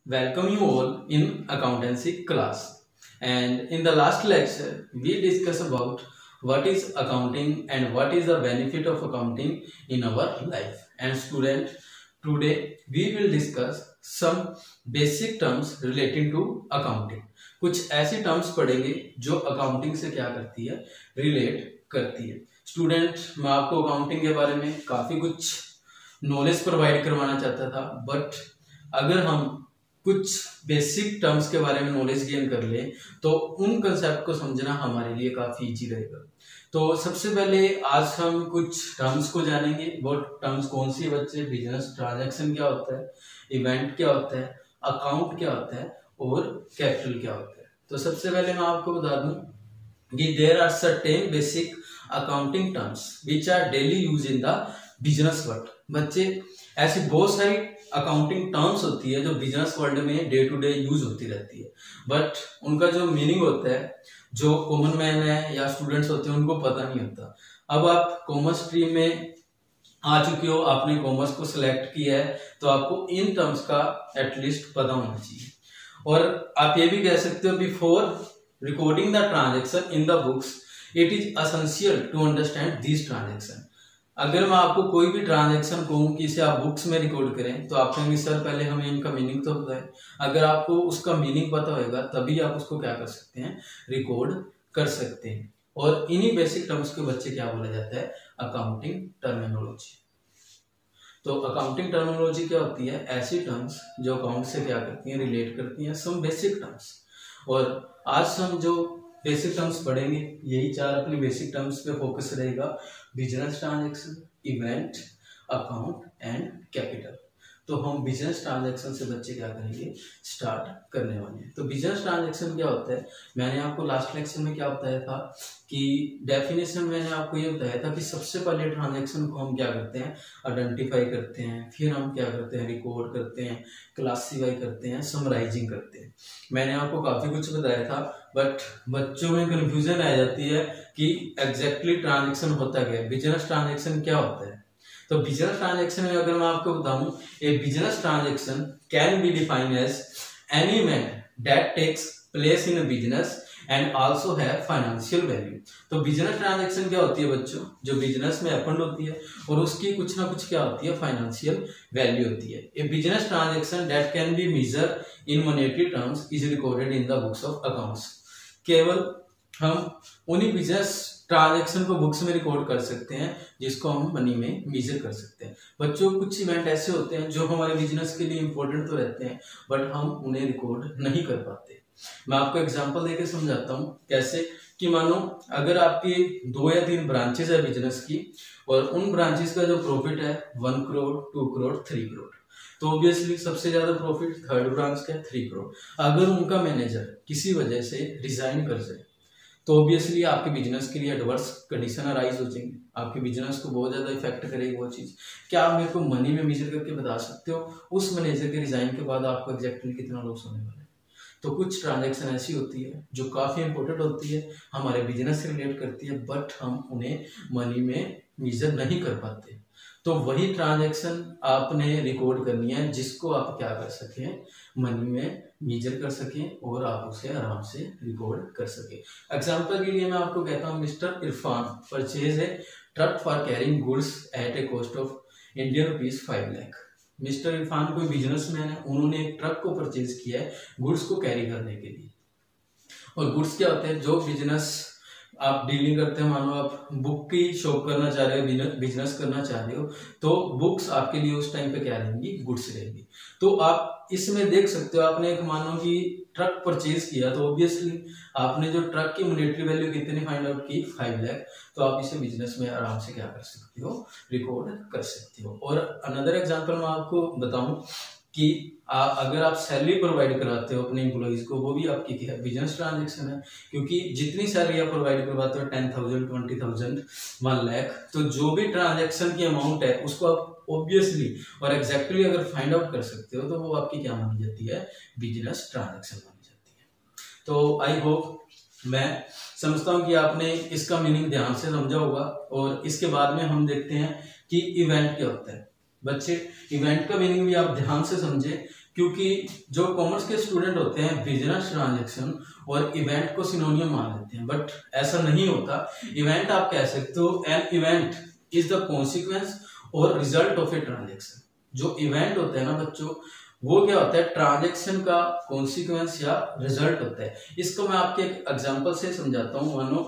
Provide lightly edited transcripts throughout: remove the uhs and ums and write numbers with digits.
Welcome you all in accountancy class. And in the last lecture, we discussed about what is accounting and what is the benefit of accounting in our life. And student, today we will discuss some basic terms relating to accounting. कुछ ऐसी terms पढ़ेंगे जो accounting से क्या करती है, relate करती है. स्टूडेंट, मैं आपको अकाउंटिंग के बारे में काफी कुछ नॉलेज प्रोवाइड करवाना चाहता था, बट अगर हम कुछ बेसिक टर्म्स के बारे में नॉलेज गेन कर ले तो उन कंसेप्ट को समझना हमारे लिए काफी इजी रहेगा. तो सबसे पहले आज हम कुछ टर्म्स को जानेंगे. वो टर्म्स कौन सी बच्चे? बिजनेस ट्रांजैक्शन क्या होता है, इवेंट क्या होता है, अकाउंट क्या होता है और कैपिटल क्या होता है. तो सबसे पहले मैं आपको बता दूं कि there are certain basic accounting terms which are daily use in the business world. बच्चे, ऐसी बहुत सारी अकाउंटिंग टर्म्स होती है जो बिजनेस वर्ल्ड में डे टू डे यूज होती रहती है, बट उनका जो मीनिंग होता है, जो कॉमन मैन है या स्टूडेंट्स होते हैं उनको पता नहीं होता. अब आप कॉमर्स स्ट्रीम में आ चुके हो, आपने कॉमर्स को सिलेक्ट किया है, तो आपको इन टर्म्स का एटलीस्ट पता होना चाहिए. और आप ये भी कह सकते हो, before recording the transaction in the books it is essential to understand this transaction. अगर मैं आपको कोई भी ट्रांजैक्शन कहूँ कि इसे आप बुक्स में रिकॉर्ड करें, तो आप कहेंगे सर पहले हमें इनका मीनिंग तो पता है. अगर आपको उसका मीनिंग पता होगा तभी आप उसको क्या कर सकते हैं, रिकॉर्ड कर सकते हैं. और इन्हीं बेसिक टर्म्स के बच्चे क्या बोला जाता है, अकाउंटिंग टर्मिनोलॉजी. तो अकाउंटिंग टर्मिनोलॉजी क्या होती है? ऐसी टर्म्स जो अकाउंट से क्या करती हैं, रिलेट करती हैं, सम बेसिक टर्म्स. और आज हम जो बेसिक टर्म्स पढ़ेंगे, यही चार अपनी बेसिक टर्म्स पे फोकस रहेगा: business transaction, event, account and capital. तो हम बिजनेस ट्रांजैक्शन से बच्चे क्या करेंगे, स्टार्ट करने वाले हैं. तो बिजनेस ट्रांजैक्शन क्या होता है? मैंने आपको लास्ट लेक्चर में क्या बताया था कि डेफिनेशन मैंने आपको ये बताया था कि सबसे पहले ट्रांजैक्शन को हम क्या करते हैं, आइडेंटिफाई करते हैं, फिर हम क्या करते हैं, रिकॉर्ड करते हैं, क्लासीफाई करते हैं, समराइजिंग करते हैं. मैंने आपको काफी कुछ बताया था, बट बच्चों में कंफ्यूजन आ जाती है कि एग्जैक्टली ट्रांजैक्शन होता क्या है, बिजनेस ट्रांजैक्शन क्या होता है. तो बिजनेस ट्रांजैक्शन में अगर मैं आपको बताऊं, a business transaction can be defined as any event that takes place in a business and also have financial value. तो बिजनेस ट्रांजैक्शन क्या होती है बच्चों, जो बिजनेस में हैपेंड होती है और उसकी कुछ ना कुछ क्या होती है, फाइनेंशियल वैल्यू होती है. A business transaction that can be measure in monetary terms is recorded in the books of accounts. केवल हम उन्हीं बिजनेस ट्रांजैक्शन को बुक्स में रिकॉर्ड कर सकते हैं जिसको हम मनी में मेजर कर सकते हैं. बच्चों, कुछ इवेंट ऐसे होते हैं जो हमारे बिजनेस के लिए इंपॉर्टेंट तो रहते हैं, बट हम उन्हें रिकॉर्ड नहीं कर पाते. मैं आपको एग्जांपल देके समझाता हूँ. कैसे कि मानो अगर आपकी 2 या 3 ब्रांचेस है बिजनेस की, और उन ब्रांचेस का जो प्रॉफिट है 1 करोड़, 2 करोड़, 3 करोड़, तो ऑब्वियसली सबसे ज्यादा प्रॉफिट थर्ड ब्रांच का 3 करोड़. अगर उनका मैनेजर किसी वजह से रिजाइन कर जाए तो ऑब्वियसली आपके बिजनेस के लिए एडवर्स कंडीशन अराइज हो जाएंगे, आपके बिजनेस को बहुत ज्यादा इफेक्ट करेगी वो चीज. क्या आप मेरे को मनी में मेजर करके बता सकते हो उस मैनेजर के रिजाइन के बाद आपको एग्जैक्टली कितना लॉस होने वाला है? तो कुछ ट्रांजैक्शन ऐसी होती है जो काफी इंपॉर्टेंट होती है, हमारे बिजनेस से रिलेट करती है, बट हम उन्हें मनी में मेजर नहीं कर पाते. तो वही ट्रांजैक्शन आपने रिकॉर्ड करनी है जिसको आप क्या कर सकें, मनी में मेजर कर सकें और आप उसे आराम से रिकॉर्ड कर सकें. एग्जांपल के लिए मैं आपको कहता हूं, mister Irfan purchase a truck for carrying goods at A cost of Indian rupees 5 lakh. Mister Irfan कोई बिजनेसमैन है, उन्होंने एक ट्रक को परचेज किया है गुड्स को कैरी करने के लिए. और गुड्स क्या होते हैं, जो बिजनेस आप डीलिंग करते हैं, मानो आप बुक की शॉप करना चाह रहे हो, बिजनेस करना चाह रहे हो, तो बुक्स आपके लिए उस टाइम पे क्या रहेंगी, गुड्स रहेंगी. तो आप इसमें देख सकते हो, आपने एक मानो कि ट्रक परचेज किया, तो ऑब्वियसली आपने जो ट्रक की मॉनेटरी वैल्यू कितनी फाइंड आउट की, 5 लाख. तो आप इसे बिजनेस में आराम से क्या कर सकते हो, रिकॉर्ड कर सकते हो. और अनदर एग्जांपल मैं आपको बताऊं कि अगर आप सैलरी प्रोवाइड कराते हो अपने एम्प्लॉइज को, वो भी आपकी क्या है, बिजनेस ट्रांजैक्शन है. क्योंकि जितनी सैलरी आप प्रोवाइड करवाते हो 10,000, 20,000, 1 लाख, तो जो भी ट्रांजैक्शन की अमाउंट है उसको आप ऑब्वियसली और एग्जैक्टली अगर फाइंड आउट कर सकते हो तो वो आपकी क्या मानी जाती है, बिजनेस ट्रांजैक्शन मानी जाती है. तो आई होप, मैं समझता हूँ कि आपने इसका मीनिंग ध्यान से समझा होगा. और इसके बाद में हम देखते हैं कि इवेंट क्या होता है. बच्चे, इवेंट का मीनिंग भी आप ध्यान से समझे, क्योंकि जो कॉमर्स के स्टूडेंट होते हैं बिजनेस ट्रांजैक्शन और इवेंट को सिनोनियम मान लेते हैं, बट ऐसा नहीं होता। इवेंट आप कह सकते हो an event is the consequence और रिजल्ट ऑफ ए ट्रांजैक्शन। जो इवेंट होता है ना बच्चों, वो क्या होता है, ट्रांजैक्शन का कॉन्सिक्वेंस या रिजल्ट होता है। इसको मैं आपके एक एग्जांपल से समझाता हूँ। मानो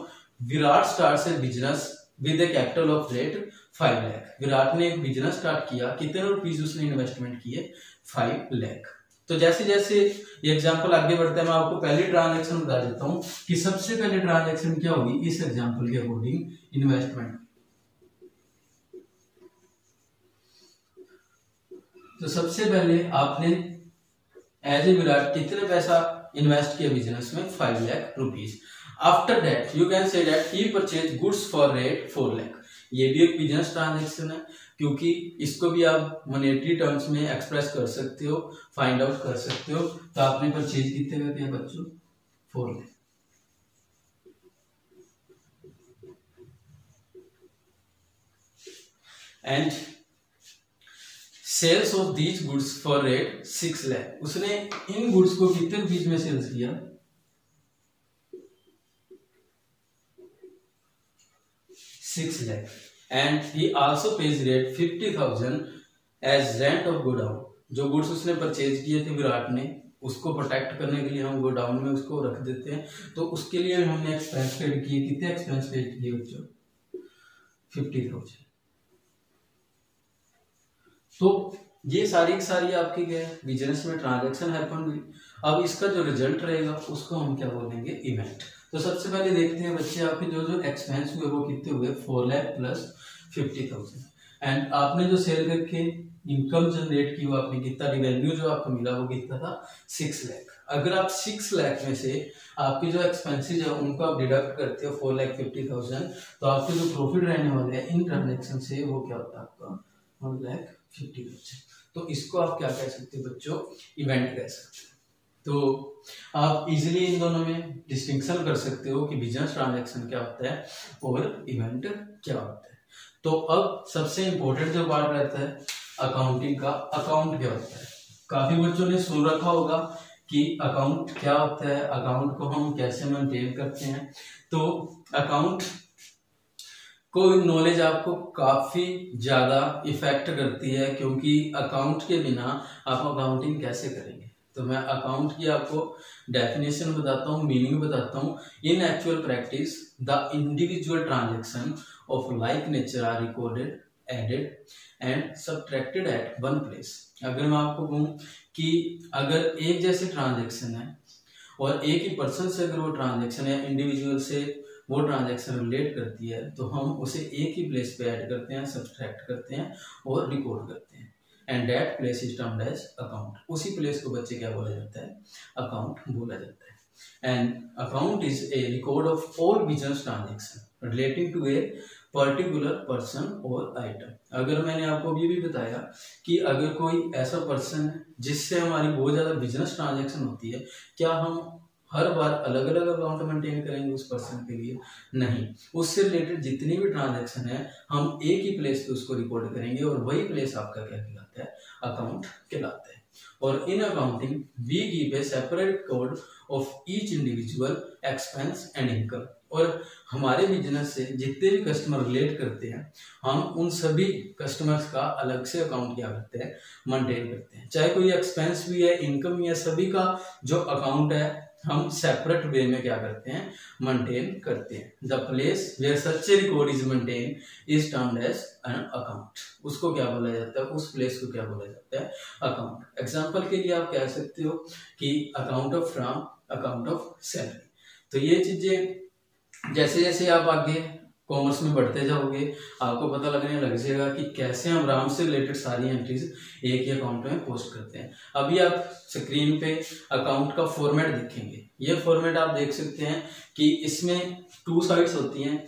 Virat starts A business with A capital of rate 5 lakh. Virat ने एक बिजनेस स्टार्ट किया, कितने रुपीज उसने इन्वेस्टमेंट किए, 5 लाख। तो जैसे जैसे ये एग्जांपल आगे बढ़ता है, मैं आपको पहली ट्रांजैक्शन बता देता हूँ कि सबसे पहले ट्रांजैक्शन क्या होगी इस एग्जांपल के अकॉर्डिंग, इन्वेस्टमेंट। तो सबसे पहले आपने एज ए विराट कितने पैसा इन्वेस्ट किया बिजनेस में, 5 lakh rupees. After that you can say that he purchase goods for rate 4 lakh. ये भी एक बिजनेस ट्रांजैक्शन है, क्योंकि इसको भी आप मॉनेटरी टर्म्स में एक्सप्रेस कर सकते हो, फाइंड आउट कर सकते हो। तो आपने परचेज कितने का किया बच्चों, 4 lakh. And sales of these goods for rate 6 lakh. उसने इन गुड्स को कितने रुपीज में सेल्स किया, 6 lakh. And he also pays rate 50,000 as rent of godown. जो गुड्स उसने परचेज किए थे विराट ने, उसको प्रोटेक्ट करने के लिए हम गोडाउन में उसको रख देते हैं, तो उसके लिए हमने एक्सपेंस पेड किए। कितने एक्सपेंस पेड किए बच्चों, 50,000। तो ये सारी की सारी आपकी क्या है, बिजनेस में ट्रांजैक्शन हैपन हुई। अब इसका जो रिजल्ट रहेगा उसको हम क्या बोलेंगे, इवेंट। तो सबसे पहले देखते हैं बच्चे आपके जो जो एक्सपेंस हुए वो कितने हुए, 4 लाख प्लस 50,000। एंड आपने जो सेल करके इनकम जनरेट की वो आपने कितना, रिवेन्यू जो आपको मिला वो कितना था, 6 लाख। अगर आप 6 लाख में से आपके जो एक्सपेंसेस है उनको आप डिडक्ट करते हो 4,50,000, तो आपके जो प्रॉफिट रहने वाले हैं इन ट्रांजेक्शन से वो क्या होता है आपका, 1,50,000। तो इसको आप क्या कह सकते हो बच्चों, इवेंट कह सकते हो। तो आप इजीली इन दोनों में डिस्टिंक्शन कर सकते हो कि बिजनेस ट्रांजैक्शन क्या होता है और इवेंट क्या होता है। तो अब सबसे इंपॉर्टेंट जो पार्ट रहता है अकाउंटिंग का, अकाउंट क्या होता है। काफी बच्चों ने सुन रखा होगा कि अकाउंट क्या होता है, अकाउंट को हम कैसे मेंटेन करते हैं। तो अकाउंट को नॉलेज आपको काफी ज्यादा इफेक्ट करती है, क्योंकि अकाउंट के बिना आप अकाउंटिंग कैसे करेंगे। तो मैं अकाउंट की आपको डेफिनेशन बताता हूँ, मीनिंग बताता हूँ। In actual practice the individual transaction of like nature are recorded, added and subtracted at one place. अगर मैं आपको कहूँ कि अगर एक जैसे ट्रांजैक्शन है और एक ही पर्सन से अगर वो ट्रांजैक्शन या इंडिविजुअल से वो ट्रांजैक्शन रिलेट करती है, तो हम उसे एक ही प्लेस पे ऐड करते हैं, सब्ट्रैक्ट करते हैं और रिकॉर्ड करते हैं। And that place is termed as account. उसी प्लेस को बच्चे क्या बोला जाता है, अकाउंट बोला जाता है। And account is a record of all business transaction relating to a particular person और आइटम। अगर मैंने आपको ये भी बताया कि अगर कोई ऐसा पर्सन है जिससे हमारी बहुत ज्यादा बिजनेस ट्रांजैक्शन होती है, क्या हम हर बार अलग अलग अकाउंट मेंटेन करेंगे उस पर्सन के लिए, नहीं। उससे रिलेटेड जितनी भी ट्रांजैक्शन है हम एक ही प्लेस पे उसको रिकॉर्ड करेंगे और वही प्लेस आपका क्या कहलाता है, अकाउंट कहलाता है। और in accounting we give a separate code of each individual expense and income. और हमारे बिजनेस से जितने भी कस्टमर रिलेट करते हैं, हम उन सभी कस्टमर्स का अलग से अकाउंट क्या करते हैं, मेंटेन करते हैं। चाहे कोई एक्सपेंस भी है, इनकम भी है, सभी का जो अकाउंट है हम सेपरेट वे में क्या करते हैं, मेंटेन करते हैं। The place where such a record is maintain is termed as an account. उसको क्या बोला जाता है, उस प्लेस को क्या बोला जाता है, अकाउंट। एग्जांपल के लिए आप कह सकते हो कि account of drum, account of salary. तो ये चीजें जैसे जैसे आप आगे कॉमर्स में बढ़ते जाओगे आपको पता लगने लग जाएगा कि कैसे हम राम से रिलेटेड सारी एंट्रीज एक ही अकाउंट में पोस्ट करते हैं। अभी आप स्क्रीन पे अकाउंट का फॉर्मेट देखेंगे। ये फॉर्मेट आप देख सकते हैं कि इसमें 2 साइड्स होती हैं।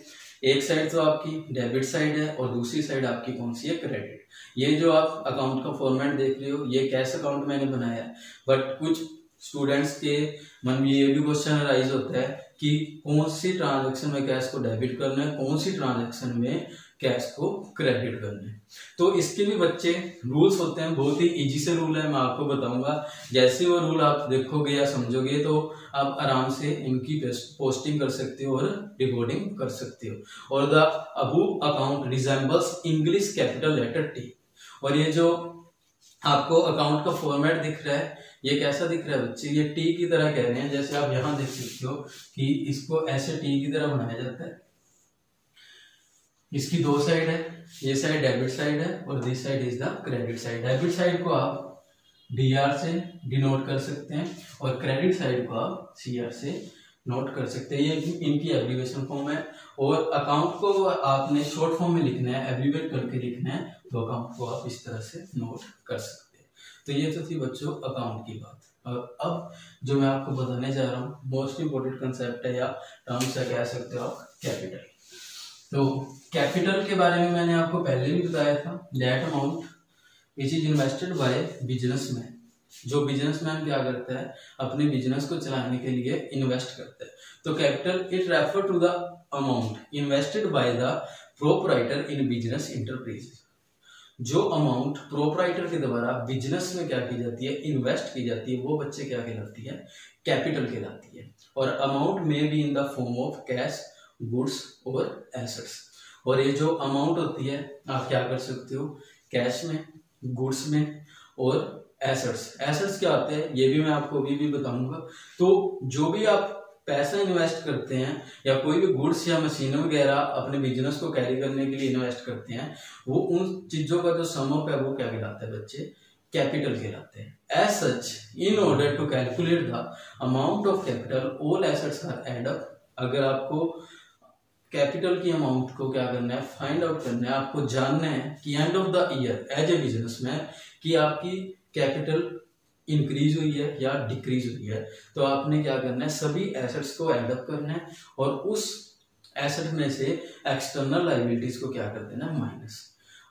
एक साइड तो आपकी डेबिट साइड है और दूसरी साइड आपकी कौन सी है, क्रेडिट। ये जो आप अकाउंट का फॉर्मेट देख रहे हो ये कैश अकाउंट मैंने बनाया है, बट कुछ स्टूडेंट्स के मन में ये भी क्वेश्चन राइज होता है कि कौन सी ट्रांजैक्शन में कैश को डेबिट करना है, कौन सी ट्रांजैक्शन में कैश को क्रेडिट करने। तो इसके भी बच्चे रूल्स होते हैं, बहुत ही इजी से रूल है, मैं आपको बताऊंगा। जैसे वो रूल आप देखोगे या समझोगे तो आप आराम से इनकी पोस्टिंग कर सकते हो और डिकोडिंग कर सकते हो। और द अबू account resembles English capital letter T. और ये जो आपको अकाउंट का फॉर्मेट दिख रहा है, ये कैसा दिख रहा है बच्चे, ये टी की तरह कह रहे हैं। जैसे आप यहाँ देख सकते हो कि इसको ऐसे टी की तरह बनाया जाता है। इसकी दो साइड है, ये साइड डेबिट साइड है और this side is the credit side. Debit side को आप डीआर से डिनोट कर सकते हैं और क्रेडिट साइड को आप सीआर से नोट कर सकते हैं। ये इनकी एब्रीविएशन फॉर्म है। और अकाउंट को आपने शॉर्ट फॉर्म में लिखना है, एब्रीविएट करके लिखना है, तो अकाउंट को आप इस तरह से नोट कर सकते हैं। तो ये तो थी बच्चों अकाउंट की बात। और अब जो मैं आपको बताने जा रहा हूँ मोस्ट इंपोर्टेंट कंसेप्ट है या टर्म्स है, कह सकते हो आप, कैपिटल। तो कैपिटल के बारे में मैंने आपको पहले भी बताया था, that amount which is invested bye businessman. जो बिजनेसमैन क्या करता है, अपने बिजनेस को चलाने के लिए इन्वेस्ट करता है। तो capital it refer to the amount invested by the proprietor in business enterprise. जो अमाउंट प्रोपराइटर के द्वारा बिजनेस में क्या की जाती है, इन्वेस्ट की जाती है, वो बच्चे क्या कहलाती है, कैपिटल कहलाती है। और अमाउंट में be in the form of cash, goods और एसेट्स। और ये जो अमाउंट होती है आप क्या कर सकते हो, कैश में, गुड्स में और एसेट्स। एसेट्स क्या होते हैं ये भी मैं आपको अभी भी बताऊंगा। तो जो भी आप पैसा इन्वेस्ट करते हैं या कोई भी गुड्स या मशीन वगैरह अपने बिजनेस को कैरी करने के लिए इन्वेस्ट करते हैं, वो उन चीजों का जो सम अप है वो क्या कहलाता है बच्चे, कैपिटल कहलाते हैं। As such in order to calculate the amount of capital all assets are add up. अगर आपको कैपिटल की अमाउंट को क्या करना है, फाइंड आउट करना है, आपको जानना है कि end of the year as a businessman कि आपकी कैपिटल इंक्रीज हुई है या डिक्रीज हुई है, तो आपने क्या करना है, सभी एसेट्स को एड अप करना है और उस एसेट में से एक्सटर्नल लायबिलिटीज को क्या कर देना है, माइनस।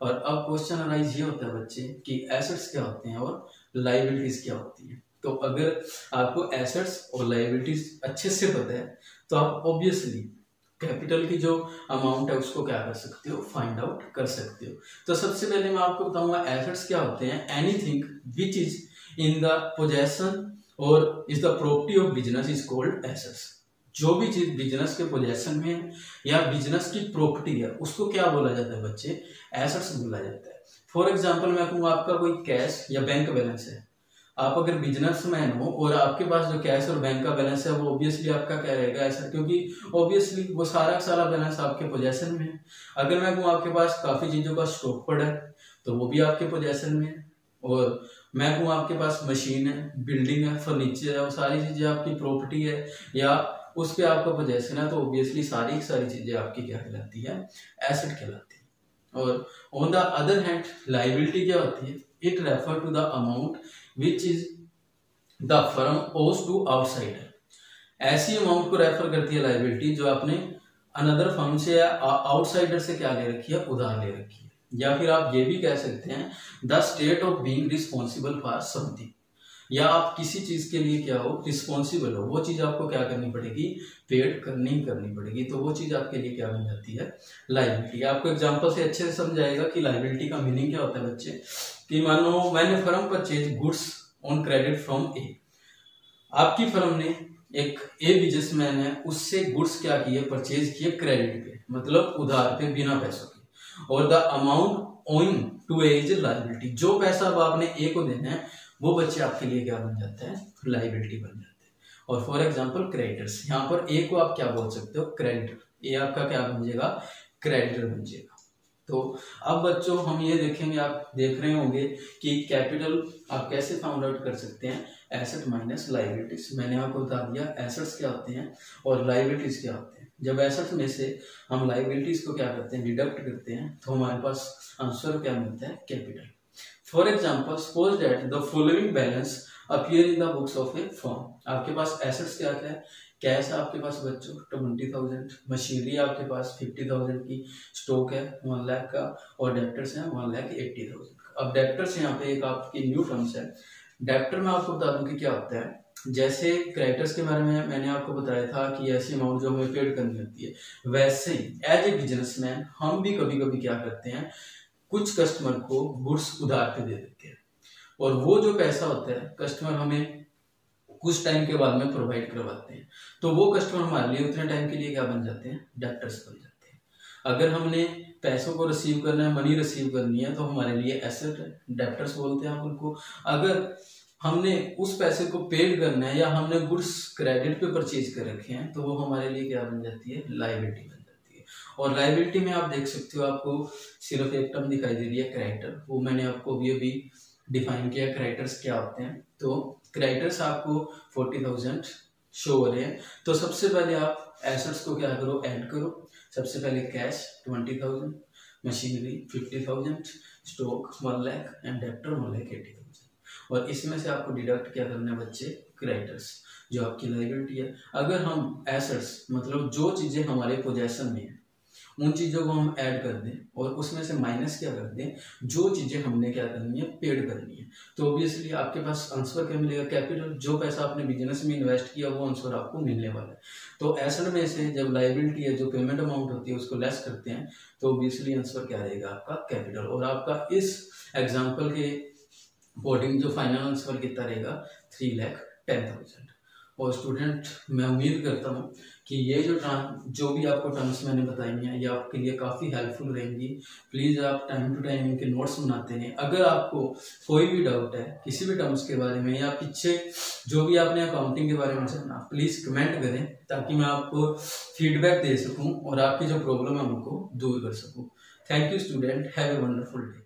और अब क्वेश्चन अराइज ये होता है बच्चे कि एसेट्स क्या होते हैं और लायबिलिटीज क्या होती है। तो अगर आपको एसेट्स और लायबिलिटीज अच्छे से पता है तो आप ऑब्वियसली कैपिटल की जो अमाउंट है उसको क्या कर सकते हो, फाइंड आउट कर सकते हो। तो सबसे पहले मैं आपको बताऊंगा एसेट्स क्या होते हैं। Anything which is in the possession और is the property of business is called assets. जो भी चीज बिजनेस के पोजेशन में है या बिजनेस की प्रॉपर्टी है उसको क्या बोला जाता है बच्चे, एसेट्स बोला जाता है। फॉर एग्जाम्पल मैं कहूँगा आपका कोई कैश या बैंक बैलेंस है, आप अगर बिजनेसमैन हो और आपके पास जो कैश और बैंक का बैलेंस है वो ऑब्वियसली आपका क्या रहेगा, ऐसा, क्योंकि ऑब्वियसली वो सारा का सारा बैलेंस आपके पोजेशन में है। अगर मैं कहूँ आपके पास काफी चीजों का स्टॉक पड़ा है तो वो भी आपके पोजेशन में है। और मैं कहूँ आपके पास मशीन है, बिल्डिंग है, फर्नीचर है, वो सारी चीजें आपकी प्रॉपर्टी है या उस पर आपका पोजेशन है, तो ऑब्वियसली सारी की सारी चीजें आपकी क्या कहलाती है, एसेट कहलाती है। और on the other hand liability क्या होती है, it refer to the amount which is the firm owes to outsider. ऐसी अमाउंट को रेफर करती है लायबिलिटी जो आपने अनदर फर्म से या आउटसाइडर से क्या ले रखी है, उधार ले रखी है। या फिर आप ये भी कह सकते हैं the state of being responsible for something, या आप किसी चीज के लिए क्या हो, रिस्पॉन्सिबल हो, वो चीज आपको क्या करनी पड़ेगी, पेड करनी पड़ेगी, तो वो चीज आपके लिए क्या बन जाती है, लायबिलिटी। आपको एग्जांपल से अच्छे से समझाएगा कि लायबिलिटी का मीनिंग क्या होता है बच्चे। कि मानो मैंने firm purchase goods on credit from A, आपकी फर्म ने एक ए बिजनेसमैन है उससे गुड्स क्या किए, परचेज किए क्रेडिट पे, मतलब उधार पे, बिना पैसों के। और the amount owing to A is liability, जो पैसा अब आपने ए को देना है वो बच्चे आपके लिए क्या बन जाता है, लायबिलिटी बन जाता है। और फॉर एग्जांपल क्रेडिटर्स, यहाँ पर ए को आप क्या बोल सकते हो, क्रेडिटर, ए आपका क्या बन जाएगा, क्रेडिटर बन जाएगा। तो अब बच्चों हम ये देखेंगे, आप देख रहे होंगे कि कैपिटल आप कैसे फाउंड आउट कर सकते हैं, एसेट माइनस लायबिलिटीज। मैंने आपको बता दिया एसेट्स क्या होते हैं और लायबिलिटीज क्या होते हैं। जब एसेट्स में से हम लायबिलिटीज को क्या करते हैं, डिडक्ट करते हैं, तो हमारे पास आंसर क्या मिलता है, capital. For example suppose that the following balance appear in the books of A firm. आपके पास एसेट्स क्या क्या है, कैश आपके पास बच्चों 20,000, मशीनरी आपके पास 50,000 की, स्टॉक है 1 लाख का और डेप्टर्स हैं 1,80,000 का। अब डेप्टर्स यहाँ पे एक आपकी न्यू टर्म्स है। डेप्टर में आपको बता दूं कि क्या होता है, जैसे क्रेडिटर्स के बारे में मैंने आपको बताया था कि ऐसी अमाउंट जो हमें पेड करनी होती है, वैसे ही एज ए बिजनेसमैन हम भी कभी कभी क्या करते हैं, कुछ कस्टमर को गुड्स उधार पे दे देते हैं और वो जो पैसा होता है कस्टमर हमें कुछ टाइम के बाद में प्रोवाइड करवाते हैं। तो वो कस्टमर हमारे लिए उतने टाइम के लिए क्या बन जाते हैं, डेप्टर्स बन जाते हैं। अगर हमने पैसों को रिसीव करना है, मनी रिसीव करनी है, तो हमारे लिए एसेट है, डेप्टर्स बोलते हैं हम उनको। अगर हमने उस पैसे को पेड करना है या हमने गुड्स क्रेडिट पे परचेज कर रखे हैं, तो वो हमारे लिए क्या बन जाती है, लायबिलिटी बन जाती है। और लायबिलिटी में आप देख सकते हो, आपको सिर्फ एक टर्म दिखाई दे रही है, क्रेडिटर। वो मैंने आपको अभी डिफाइन किया क्रेडिटर्स क्या होते हैं। तो क्रेडिटर्स आपको 40,000 शो हो रहे हैं। तो सबसे पहले आप एसेट्स को क्या करो, ऐड करो। सबसे पहले cash 20,000, machinery 50,000, stock 1 lakh and debtor 1,80,000। और इसमें से आपको डिडक्ट क्या करना है बच्चे, क्रेडिटर्स, जो आपकी लायबिलिटी है। अगर हम एसेट्स मतलब जो चीजें हमारे पोजेशन में है उन चीजों को हम ऐड कर दें और उसमें से माइनस क्या कर दें, जो चीजें हमने क्या करनी है, पेड करनी है, तो ऑब्वियसली आपके पास आंसर क्या मिलेगा, कैपिटल। जो पैसा आपने बिजनेस में इन्वेस्ट किया वो आंसर आपको मिलने वाला है। तो एसेट में से जब लायबिलिटी है, जो पेमेंट अमाउंट होती है, उसको लेस करते हैं, तो ऑब्वियसली आंसर क्या रहेगा आपका, कैपिटल। और आपका इस एग्जाम्पल के अकॉर्डिंग जो फाइनल आंसर कितना रहेगा, 3,10,000। और स्टूडेंट, मैं उम्मीद करता हूँ कि ये जो भी आपको टर्म्स मैंने बताई हैं ये आपके लिए काफ़ी हेल्पफुल रहेंगी। प्लीज़ आप टाइम टू टाइम इनके नोट्स बनाते हैं। अगर आपको कोई भी डाउट है किसी भी टर्म्स के बारे में या पीछे जो भी आपने अकाउंटिंग के बारे में जानना, प्लीज़ कमेंट करें ताकि मैं आपको फीडबैक दे सकूँ और आपकी जो प्रॉब्लम है उनको दूर कर सकूँ। Thank you student, have a wonderful day.